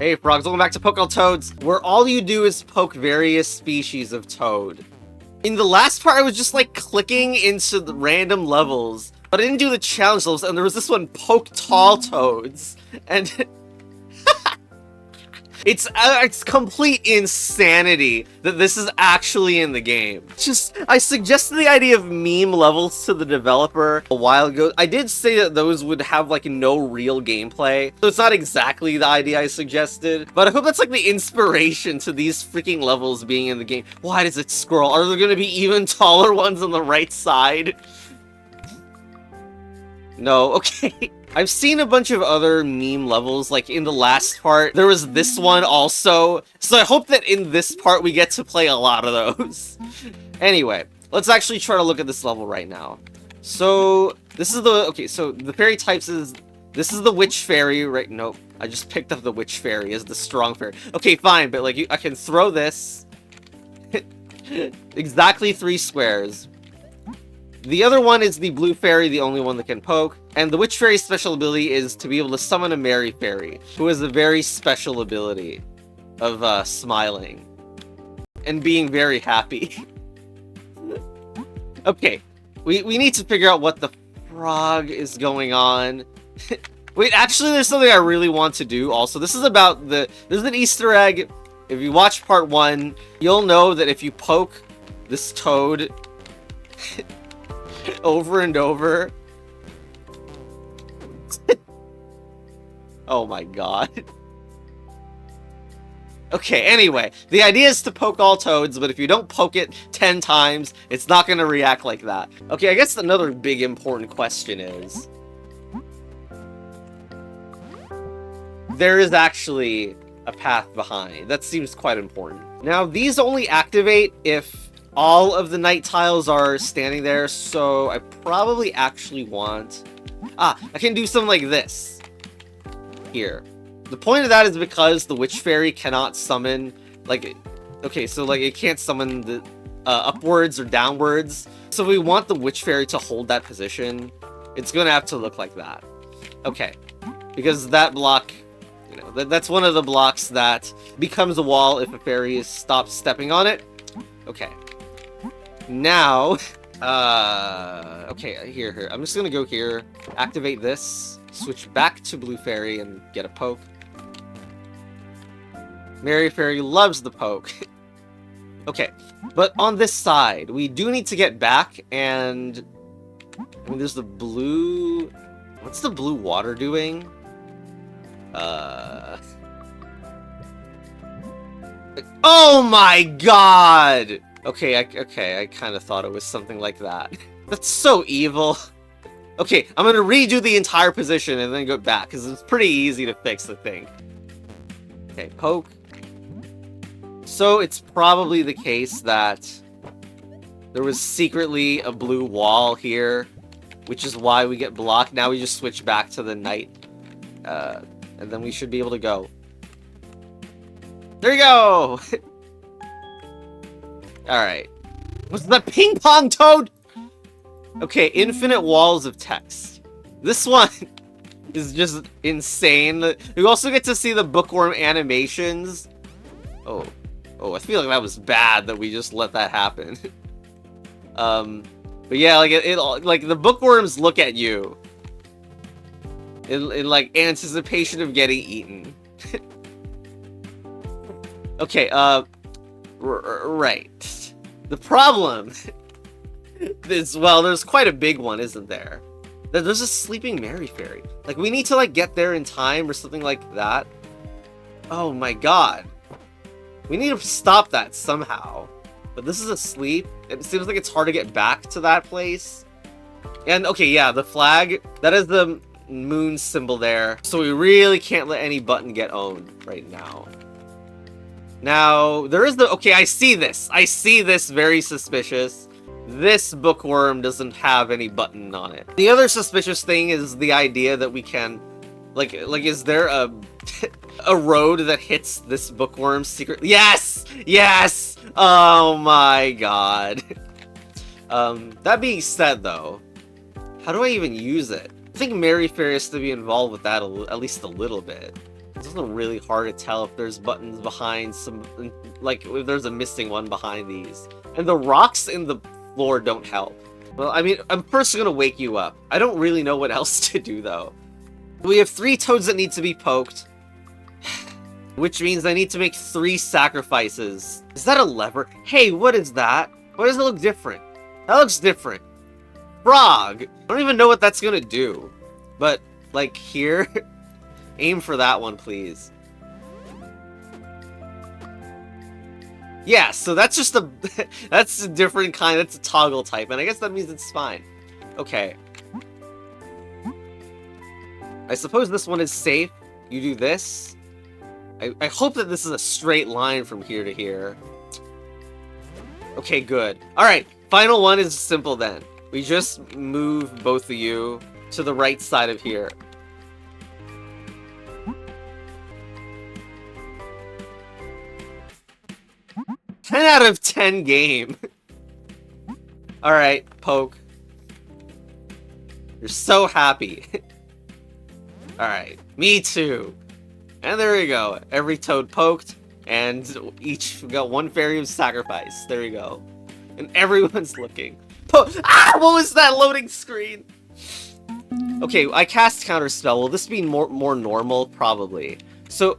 Hey frogs, welcome back to Poke All Toads, where all you do is poke various species of toad. In the last part, I was just like clicking into the random levels, but I didn't do the challenge levels, and there was this one, Poke Tall Toads, and it's complete insanity that this is actually in the game. I suggested the idea of meme levels to the developer a while ago. I did say that those would have like no real gameplay, so it's not exactly the idea I suggested, but I hope that's like the inspiration to these freaking levels being in the game. Why does it scroll? Are there gonna be even taller ones on the right side? No, okay. I've seen a bunch of other meme levels, like in the last part, there was this one also, so I hope that in this part we get to play a lot of those. Anyway, let's actually try to look at this level right now. So, this is the, okay, so the fairy types is, this is the witch fairy, right? Nope, I just picked up the witch fairy as the strong fairy. Okay, fine, but like, I can throw this. Exactly 3 squares. The other one is the blue fairy, the only one that can poke. And the witch fairy's special ability is to be able to summon a merry fairy, who has a very special ability of smiling and being very happy. Okay, we need to figure out what the frog is going on. Wait, actually, there's something I really want to do also. This is about there's an Easter egg. If you watch part 1, you'll know that if you poke this toad over and over. Oh my god. Okay, anyway, the idea is to poke all toads, but if you don't poke it 10 times, it's not going to react like that. Okay, I guess another big important question is, there is actually a path behind. That seems quite important. Now, these only activate if all of the night tiles are standing there, so I probably actually want... I can do something like this. Here. The point of that is because the witch fairy cannot summon, like... Okay, so like it can't summon the upwards or downwards. So we want the witch fairy to hold that position. It's gonna have to look like that. Okay. Because that block... You know, that's one of the blocks that becomes a wall if a fairy stops stepping on it. Okay. Now, okay, here. I'm just gonna go here, activate this, switch back to Blue Fairy, and get a poke. Merry Fairy loves the poke. Okay, but on this side, we do need to get back, and... I mean, there's the blue... What's the blue water doing? Oh my god! Okay, I kind of thought it was something like that. That's so evil. Okay, I'm gonna redo the entire position and then go back, because it's pretty easy to fix, I think. Okay, poke. So it's probably the case that there was secretly a blue wall here, which is why we get blocked. Now we just switch back to the night, and then we should be able to go. There you go! Alright. Was that ping pong toad? Okay, infinite walls of text. This one is just insane. We also get to see the bookworm animations. Oh, I feel like that was bad that we just let that happen. But yeah, like like the bookworms look at you in like anticipation of getting eaten. Okay, right. The problem is, well, there's quite a big one, isn't there? There's a sleeping Merry Fairy. Like, we need to, like, get there in time or something like that. Oh my god. We need to stop that somehow. But this is asleep. It seems like it's hard to get back to that place. And, okay, yeah, the flag, that is the moon symbol there. So we really can't let any button get owned right now. Now, there is the... Okay, I see this. I see this very suspicious. This bookworm doesn't have any button on it. The other suspicious thing is the idea that we can... Like is there a... a road that hits this bookworm secretly? Yes! Yes! Oh my god. That being said, though, how do I even use it? I think Merry Fairy has to be involved with that at least a little bit. It's also really hard to tell if there's buttons behind some, like, if there's a missing one behind these. And the rocks in the floor don't help. Well, I mean, I'm first gonna wake you up. I don't really know what else to do, though. We have 3 toads that need to be poked. Which means I need to make 3 sacrifices. Is that a lever? Hey, what is that? Why does it look different? That looks different. Frog! I don't even know what that's gonna do. But, like, here... Aim for that one, please. Yeah, so that's just a... that's a different kind, that's a toggle type, and I guess that means it's fine. Okay. I suppose this one is safe. You do this. I hope that this is a straight line from here to here. Okay, good. Alright, final one is simple then. We just move both of you to the right side of here. Ten out of 10 game. Alright, poke. You're so happy. Alright, me too. And there we go. Every toad poked, and each got 1 fairy of sacrifice. There you go. And everyone's looking. Ah! What was that loading screen? Okay, I cast Counterspell. Will this be more normal? Probably. So,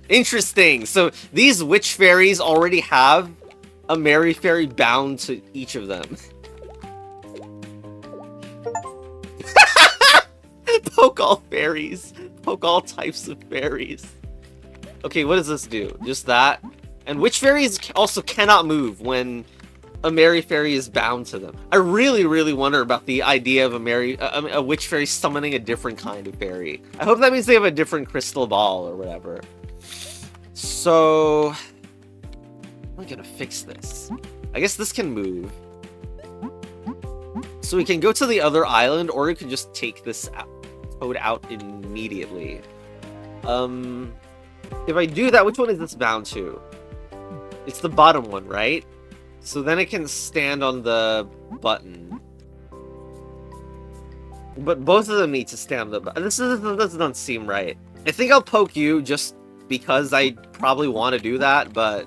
interesting. So, these witch fairies already have a Merry Fairy bound to each of them. Poke all fairies. Poke all types of fairies. Okay, what does this do? Just that? And witch fairies also cannot move when a Merry Fairy is bound to them. I really, really wonder about the idea of a witch fairy summoning a different kind of fairy. I hope that means they have a different crystal ball or whatever. So... how am I gonna fix this? I guess this can move. So we can go to the other island, or we can just take this toad out immediately. If I do that, which one is this bound to? It's the bottom one, right? So then it can stand on the button. But both of them need to stand on the button. This doesn't seem right. I think I'll poke you just because I probably want to do that, but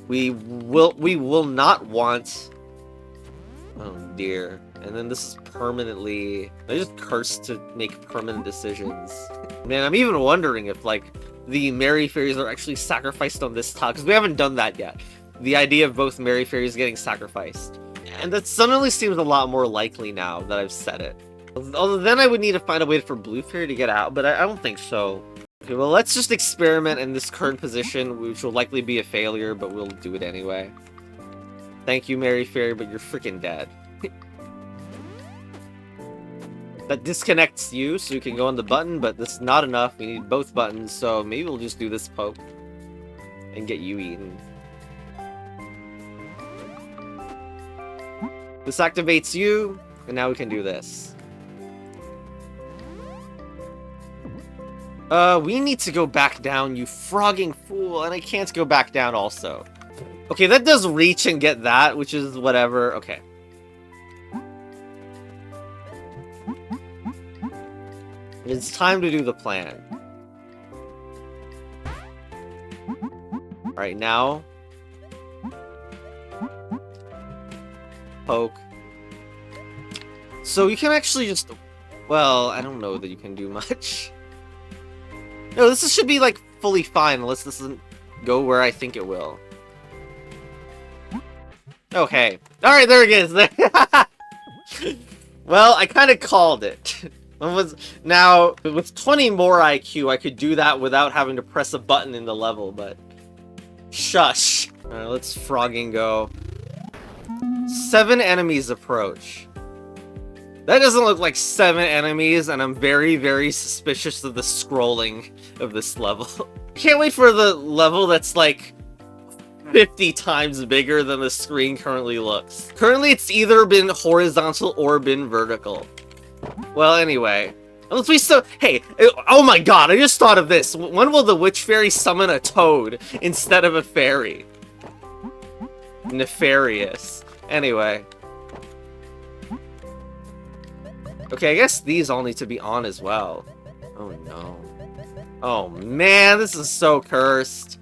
we will not want... oh dear. And then this is permanently... I just cursed to make permanent decisions. Man, I'm even wondering if, like, the Merry Fairies are actually sacrificed on this tile, because we haven't done that yet. The idea of both Merry Fairies getting sacrificed. And that suddenly seems a lot more likely now that I've said it. Although then I would need to find a way for Blue Fairy to get out, but I don't think so. Okay, well, let's just experiment in this current position, which will likely be a failure, but we'll do it anyway. Thank you, Merry Fairy, but you're freaking dead. That disconnects you, so you can go on the button, but that's not enough. We need both buttons, so maybe we'll just do this poke and get you eaten. This activates you, and now we can do this. We need to go back down, you frogging fool, and I can't go back down also. Okay, that does reach and get that, which is whatever. Okay. It's time to do the plan. Alright, now... poke. So you can actually just... well, I don't know that you can do much. No, this should be, like, fully fine unless this doesn't go where I think it will. Okay. Alright, there it is. Well, I kind of called it. Now, with 20 more IQ, I could do that without having to press a button in the level, but... shush. Alright, let's frogging go. 7 enemies approach. That doesn't look like 7 enemies, and I'm very, very suspicious of the scrolling of this level. Can't wait for the level that's like 50 times bigger than the screen currently looks. Currently, it's either been horizontal or been vertical. Well, anyway. Unless we still... hey, oh my god, I just thought of this. When will the Witch Fairy summon a toad instead of a fairy? Nefarious. Anyway. Okay, I guess these all need to be on as well. Oh no. Oh man, this is so cursed.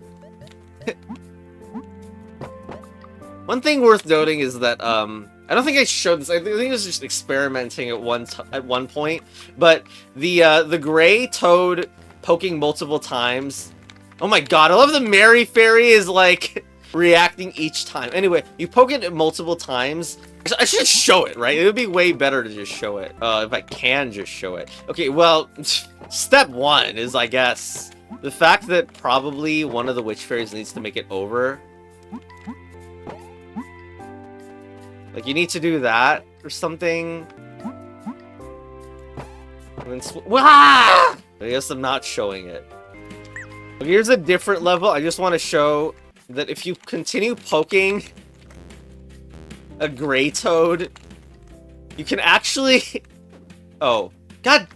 One thing worth noting is that I don't think I showed this. I think it was just experimenting at one point. But the gray toad poking multiple times. Oh my god, I love the Mary Fairy is like reacting each time. Anyway, you poke it multiple times. I should just show it, right? It would be way better to just show it. If I can just show it. Okay, well, step one is, I guess, the fact that probably one of the witch fairies needs to make it over. Like, you need to do that or something. And then I guess I'm not showing it. Here's a different level. I just want to show that if you continue poking a gray toad, you can actually... Oh. God!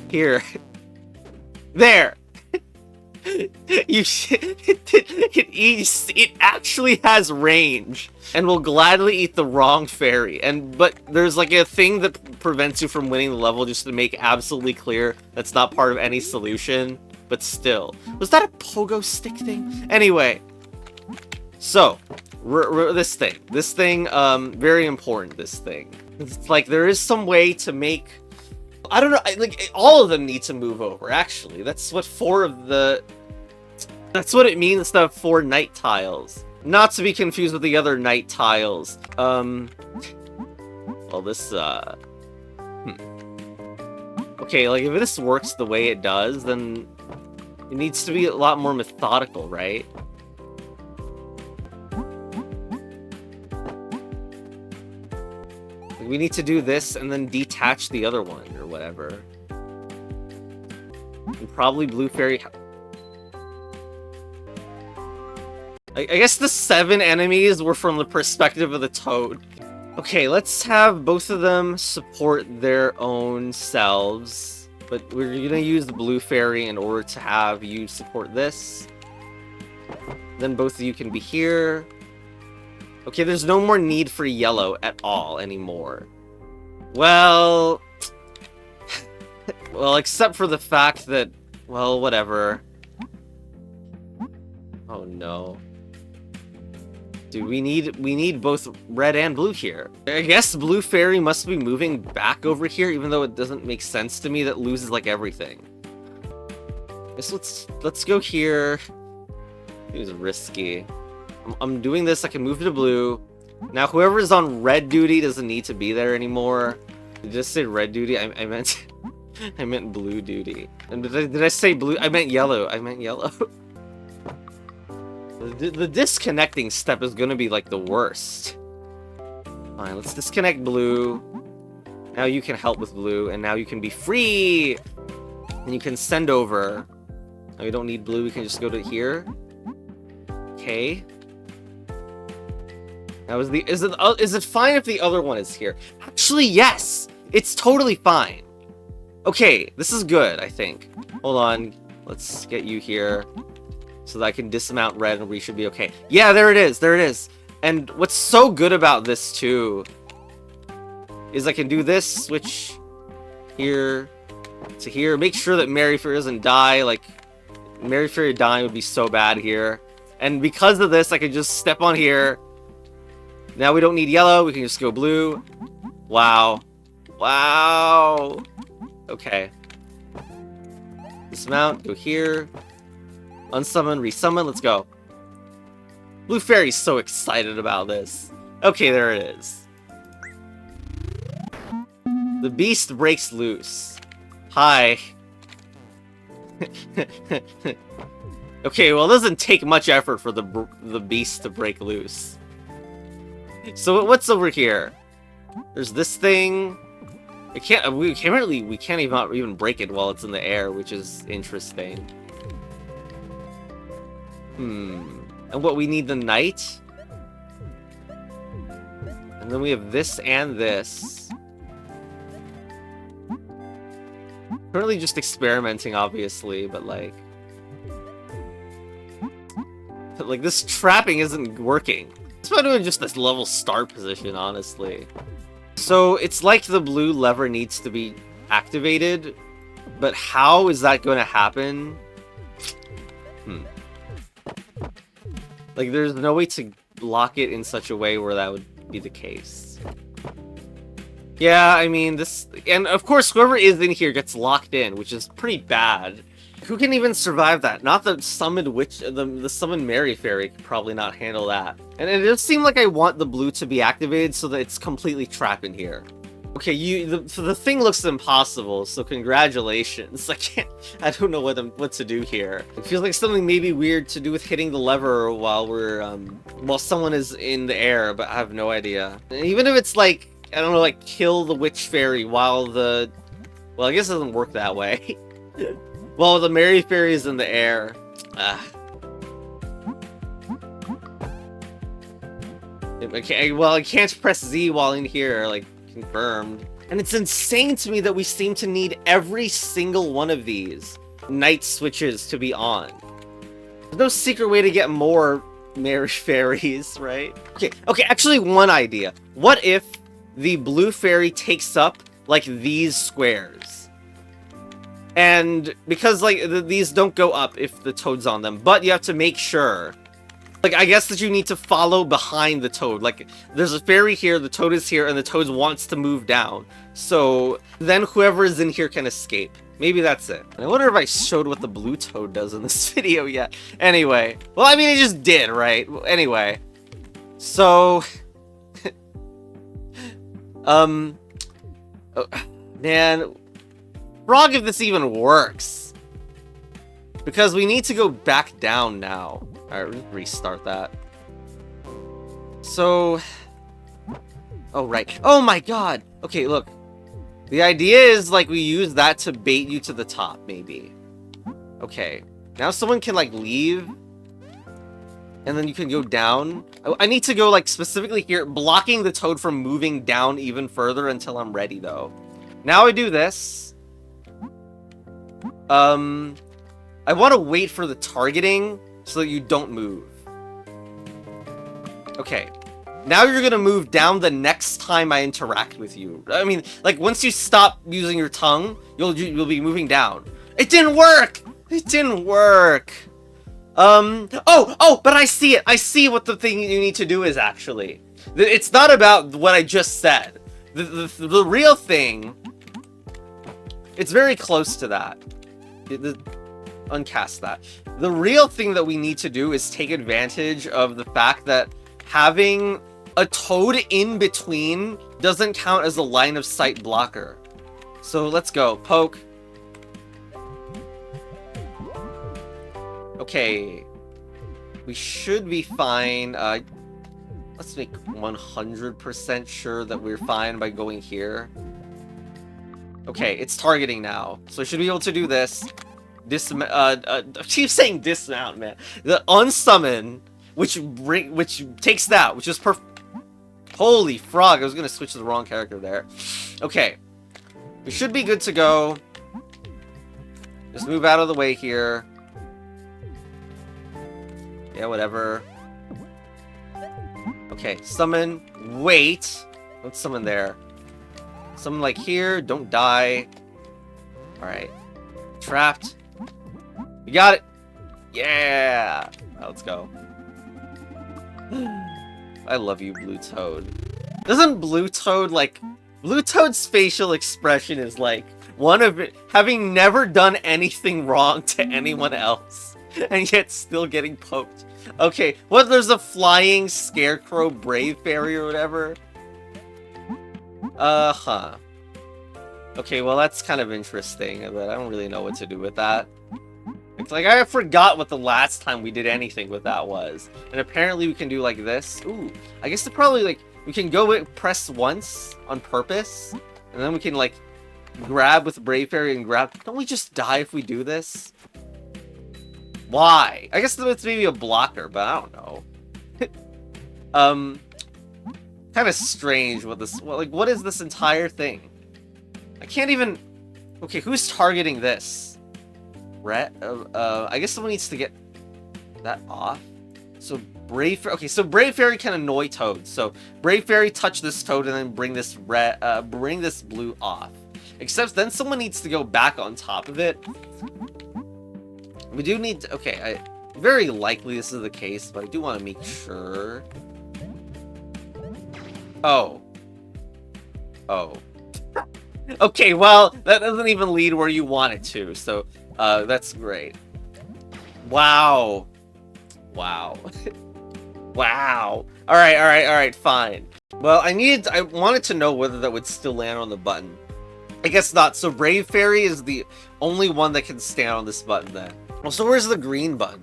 Here. There! It actually has range and will gladly eat the wrong fairy. But there's like a thing that prevents you from winning the level, just to make absolutely clear that's not part of any solution. But still, was that a pogo stick thing? Anyway, so this thing, very important. This thing, it's like there is some way to make. I don't know, like, all of them need to move over, actually. That's what that's what it means to have 4 night tiles. Not to be confused with the other night tiles. Well, this, Okay, like, if this works the way it does, then it needs to be a lot more methodical, right? We need to do this and then detach the other one or whatever. And probably blue fairy. I guess the 7 enemies were from the perspective of the toad. Okay, let's have both of them support their own selves. But we're gonna use the blue fairy in order to have you support this. Then both of you can be here. Okay, there's no more need for yellow at all anymore. Well... well, except for the fact that... well, whatever. Oh no. Dude, we need both red and blue here. I guess blue fairy must be moving back over here, even though it doesn't make sense to me. That loses like everything. I guess let's go here. It was risky. I'm doing this. I can move to blue. Now, whoever's on red duty doesn't need to be there anymore. Did I just say red duty? I meant I meant blue duty. And did I say blue? I meant yellow. I meant yellow. The disconnecting step is gonna be like the worst. Fine, let's disconnect blue. Now you can help with blue, and now you can be free. And you can send over. Now we don't need blue. We can just go to here. Okay. Now is it fine if the other one is here? Actually, yes. It's totally fine. Okay, this is good, I think. Hold on. Let's get you here so that I can dismount red and we should be okay. Yeah, there it is. There it is. And what's so good about this too is I can do this, switch here to here. Make sure that Mary Fairy doesn't die. Like, Mary Fairy dying would be so bad here. And because of this, I can just step on here. Now we don't need yellow. We can just go blue. Wow. Wow. Okay. Dismount. Go here. Unsummon. Resummon. Let's go. Blue Fairy's so excited about this. Okay, there it is. The beast breaks loose. Hi. Okay, well, it doesn't take much effort for the beast to break loose. So what's over here? There's this thing. We can't even break it while it's in the air, which is interesting. And what we need the knight. And then we have this and this. Currently just experimenting, obviously, but like this trapping isn't working. It's about doing just this level start position, honestly. So it's like the blue lever needs to be activated, But how is that going to happen? Like, there's no way to block it in such a way where that would be the case. Yeah, I mean, this... And, of course, whoever is in here gets locked in, which is pretty bad. Who can even survive that? Not the summoned witch... The summoned Mary Fairy could probably not handle that. And it does seem like I want the blue to be activated so that it's completely trapped in here. Okay, so the thing looks impossible, so congratulations. I don't know what to do here. It feels like something maybe weird to do with hitting the lever while while someone is in the air, but I have no idea. And even if it's like, I don't know, like kill the witch fairy while well, I guess it doesn't work that way. While the Mary Fairy is in the air. Okay, well, I can't press Z while in here, like, confirmed. And it's insane to me that we seem to need every single one of these night switches to be on. There's no secret way to get more Mary Fairies, right? Okay, actually one idea. What if the blue fairy takes up, like, these squares? And because, like, these don't go up if the toad's on them, but you have to make sure. Like, I guess that you need to follow behind the toad. Like, there's a fairy here, the toad is here, and the toad wants to move down. So, then whoever is in here can escape. Maybe that's it. And I wonder if I showed what the blue toad does in this video yet. Anyway. Well, I mean, it just did, right? Anyway. So... oh, man... Frog if this even works. Because we need to go back down now. Alright, restart that. So... Oh, right. Oh my god! Okay, look. The idea is, like, we use that to bait you to the top, maybe. Okay. Now someone can, like, leave. And then you can go down. I need to go, like, specifically here, blocking the toad from moving down even further until I'm ready, though. Now I do this. I want to wait for the targeting so that you don't move. Okay. Now you're gonna move down the next time I interact with you. I mean, like, once you stop using your tongue, you'll be moving down. It didn't work! It didn't work! Oh, but I see it! I see what the thing you need to do is, actually. It's not about what I just said. The real thing... It's very close to that. Uncast that. The real thing that we need to do is take advantage of the fact that having a toad in between doesn't count as a line of sight blocker. So let's go. Poke. Okay. We should be fine. Let's make 100% sure that we're fine by going here. Okay, it's targeting now. So I should be able to do this. I keep saying dismount, man. The unsummon, which takes that, which is perfect. Holy frog, I was gonna switch to the wrong character there. Okay. We should be good to go. Just move out of the way here. Yeah, whatever. Okay, summon. Wait. Don't summon there. Summon, like, here. Don't die. Alright. Trapped. You got it. Yeah. Now let's go. I love you, Blue Toad. Doesn't Blue Toad, like... Blue Toad's facial expression is, like, one of it... Having never done anything wrong to anyone else. And yet still getting poked. Okay, what, there's a flying scarecrow brave fairy or whatever? Uh-huh. Okay, well, that's kind of interesting, but I don't really know what to do with that. It's like, I forgot what the last time we did anything with that was. And apparently we can do like this. Ooh, I guess probably, like, we can go press once on purpose. And then we can, like, grab with Brave Fairy and grab... Don't we just die if we do this? Why? I guess it's maybe a blocker, but I don't know. Kind of strange what this... Well, like, what is this entire thing? I can't even... Okay, who's targeting this? I guess someone needs to get that off. So Brave Fairy... Okay, so Brave Fairy can annoy Toad. So Brave Fairy touch this Toad and then bring this blue off. Except then someone needs to go back on top of it. We do need to... Okay, very likely this is the case, but I do want to make sure. Oh. Oh. Okay, well, that doesn't even lead where you want it to, so that's great. Wow. Wow. Wow. Alright, fine. Well, I wanted to know whether that would still land on the button. I guess not, so Brave Fairy is the only one that can stand on this button then. Well, so where's the green button?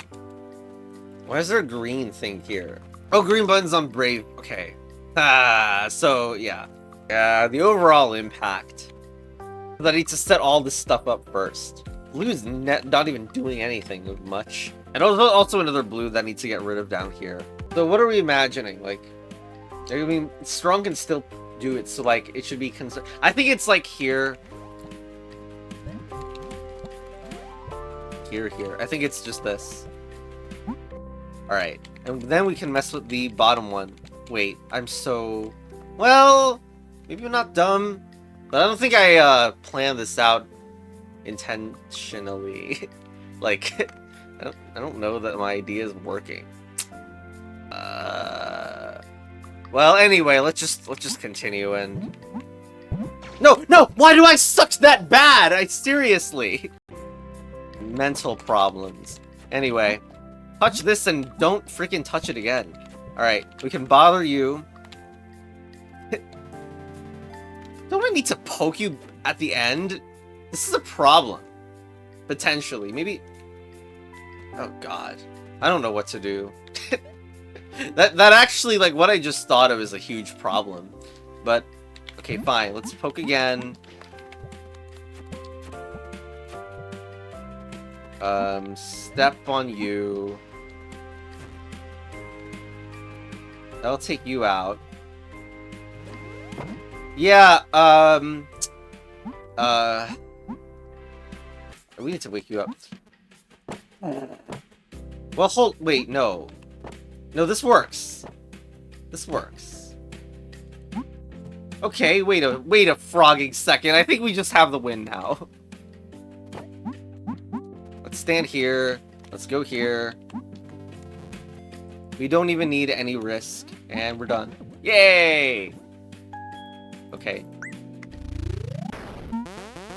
Why is there a green thing here? Oh, green button's on Brave, okay. So, yeah. Yeah, the overall impact. I need to set all this stuff up first. Blue's not even doing anything of much. And also another blue that needs to get rid of down here. So what are we imagining? Like, I mean, Strong can still do it, so like, it should be I think it's like here. Here. I think it's just this. Alright. And then we can mess with the bottom one. Wait, I'm so... Well, maybe I'm not dumb. But I don't think I planned this out intentionally. Like, I don't know that my idea is working. Well, anyway, let's just continue and... No! Why do I suck that bad? Seriously. Mental problems. Anyway, touch this and don't freaking touch it again. Alright, we can bother you. Don't I need to poke you at the end? This is a problem. Potentially. Maybe... Oh god. I don't know what to do. that actually, like, what I just thought of is a huge problem. But, okay, fine. Let's poke again. Step on you. That'll take you out. Yeah, we need to wake you up. Well, wait, no. No, this works. This works. Okay, wait a frogging second. I think we just have the win now. Let's stand here. Let's go here. We don't even need any risk, and we're done. Yay! Okay.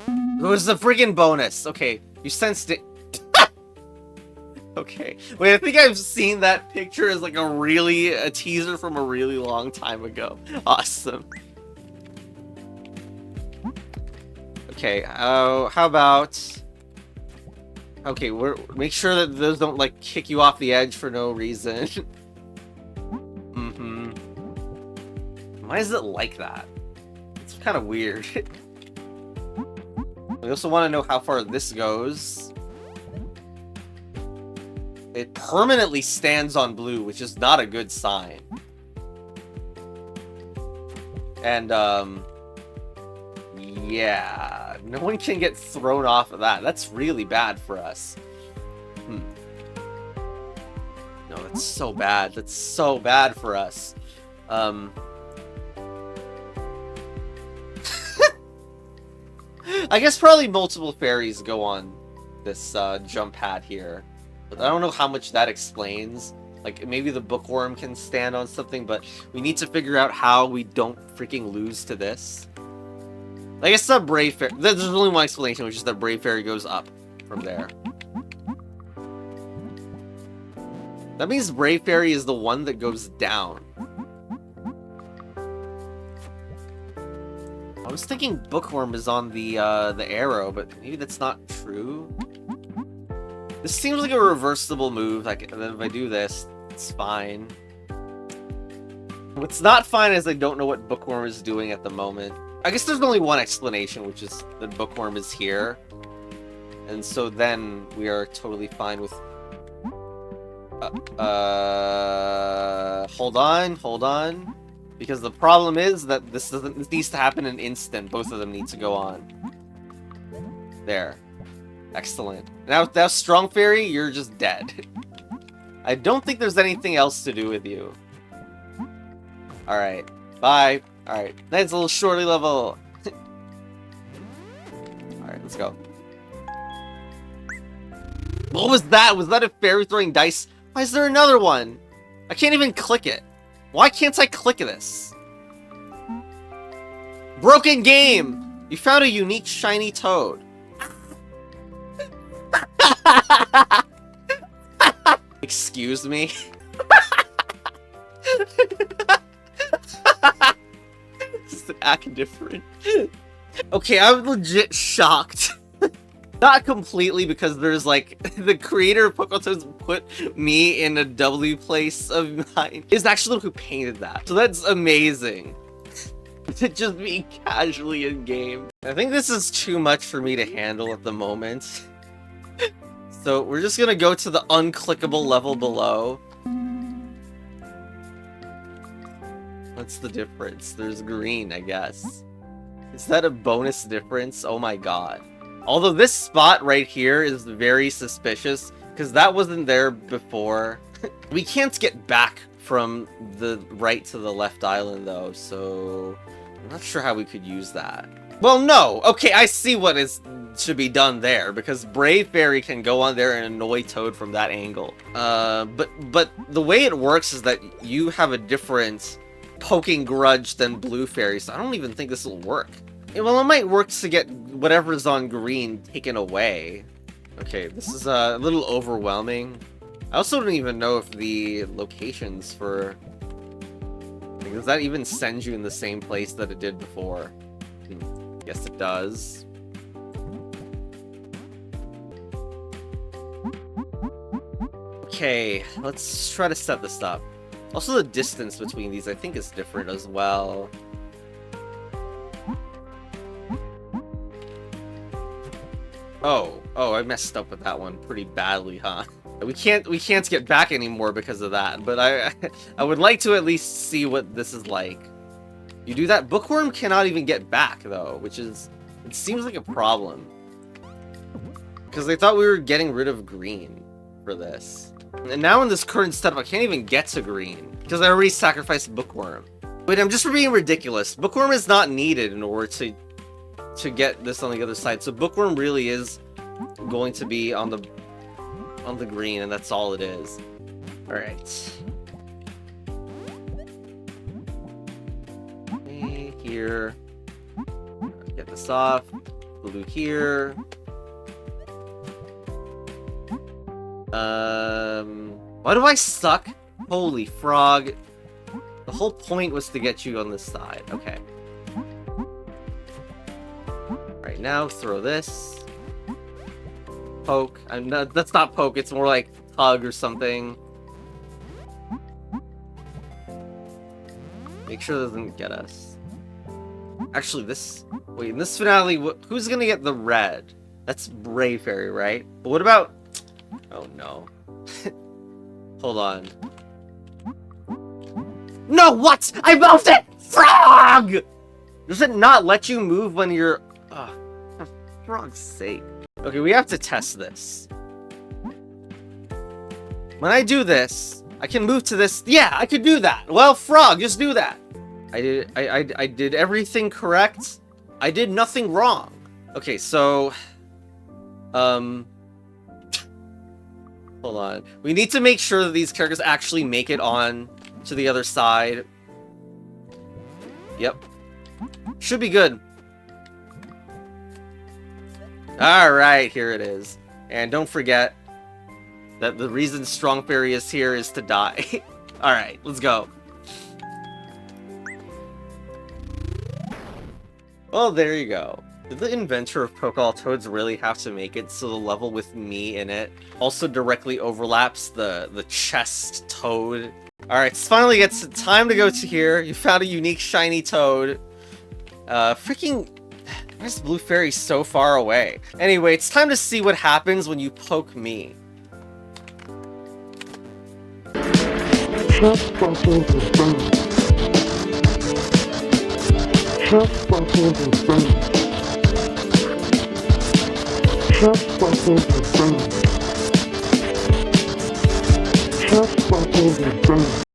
It was the friggin' bonus. Okay, you sensed it. Okay. Wait, I think I've seen that picture as like a teaser from a really long time ago. Awesome. Okay, how about... Okay, make sure that those don't like kick you off the edge for no reason. Why is it like that? It's kind of weird. We also want to know how far this goes. It permanently stands on blue, which is not a good sign. And, yeah. No one can get thrown off of that. That's really bad for us. No, that's so bad. That's so bad for us. I guess probably multiple fairies go on this jump pad here. But I don't know how much that explains. Like, maybe the bookworm can stand on something, but we need to figure out how we don't freaking lose to this. I guess the Brave Fairy... There's only one explanation, which is that Brave Fairy goes up from there. That means Brave Fairy is the one that goes down. I was thinking Bookworm is on the arrow, but maybe that's not true. This seems like a reversible move. Like, and then if I do this, it's fine. What's not fine is I don't know what Bookworm is doing at the moment. I guess there's only one explanation, which is that Bookworm is here. And so then we are totally fine with... Hold on. Because the problem is that this needs to happen in an instant. Both of them need to go on. There. Excellent. Now Strong Fairy, you're just dead. I don't think there's anything else to do with you. Alright. Bye. Alright. That's a little shorty level. Let's go. What was that? Was that a fairy throwing dice? Why is there another one? I can't even click it. Why can't I click this? Broken game! You found a unique shiny toad. Excuse me? Just act different. Okay, I'm legit shocked. Not completely, because there's like the creator of Pokétoads put me in a W place of mine. Is actually who painted that, so that's amazing. To just be casually in game. I think this is too much for me to handle at the moment. So we're just gonna go to the unclickable level below. What's the difference? There's green, I guess. Is that a bonus difference? Oh my god. Although this spot right here is very suspicious, because that wasn't there before. We can't get back from the right to the left island though, so I'm not sure how we could use that. Well, no! Okay, I see what should be done there, because Brave Fairy can go on there and annoy Toad from that angle. But the way it works is that you have a different poking grudge than Blue Fairy, so I don't even think this will work. Well, it might work to get whatever's on green taken away. Okay, this is a little overwhelming. I also don't even know if the locations for... Like, does that even send you in the same place that it did before? Yes, it does. Okay, let's try to set this up. Also, the distance between these, I think, is different as well. Oh, I messed up with that one pretty badly, huh? We can't get back anymore because of that, but I would like to at least see what this is like. You do that? Bookworm cannot even get back, though, which is... It seems like a problem. Because they thought we were getting rid of green for this. And now in this current setup, I can't even get to green, because I already sacrificed Bookworm. Wait, I'm just being ridiculous. Bookworm is not needed in order to get this on the other side, so Bookworm really is going to be on the green, and that's all it is. Alright. Okay, here. Get this off. Blue here. Why do I suck? Holy frog. The whole point was to get you on this side. Okay. Right now, throw this. Poke. That's not poke, it's more like hug or something. Make sure it doesn't get us. Actually, wait, in this finale, who's gonna get the red? That's Brave Fairy, right? But what about... Oh no. Hold on. No, what? I moved it! Frog! Does it not let you move when you're... Ugh, for frog's sake. Okay, we have to test this. When I do this, I can move to this. Yeah, I could do that. Well, frog, just do that. I did everything correct. I did nothing wrong. Okay, so... Hold on. We need to make sure that these characters actually make it on to the other side. Yep. Should be good. Alright, here it is. And don't forget that the reason Strong Fairy is here is to die. Alright, let's go. Well, there you go. Did the inventor of Pokeball Toads really have to make it so the level with me in it also directly overlaps the chest toad? Alright, so finally it's time to go to here. You found a unique shiny toad. Freaking... Why is Blue Fairy so far away? Anyway, it's time to see what happens when you poke me.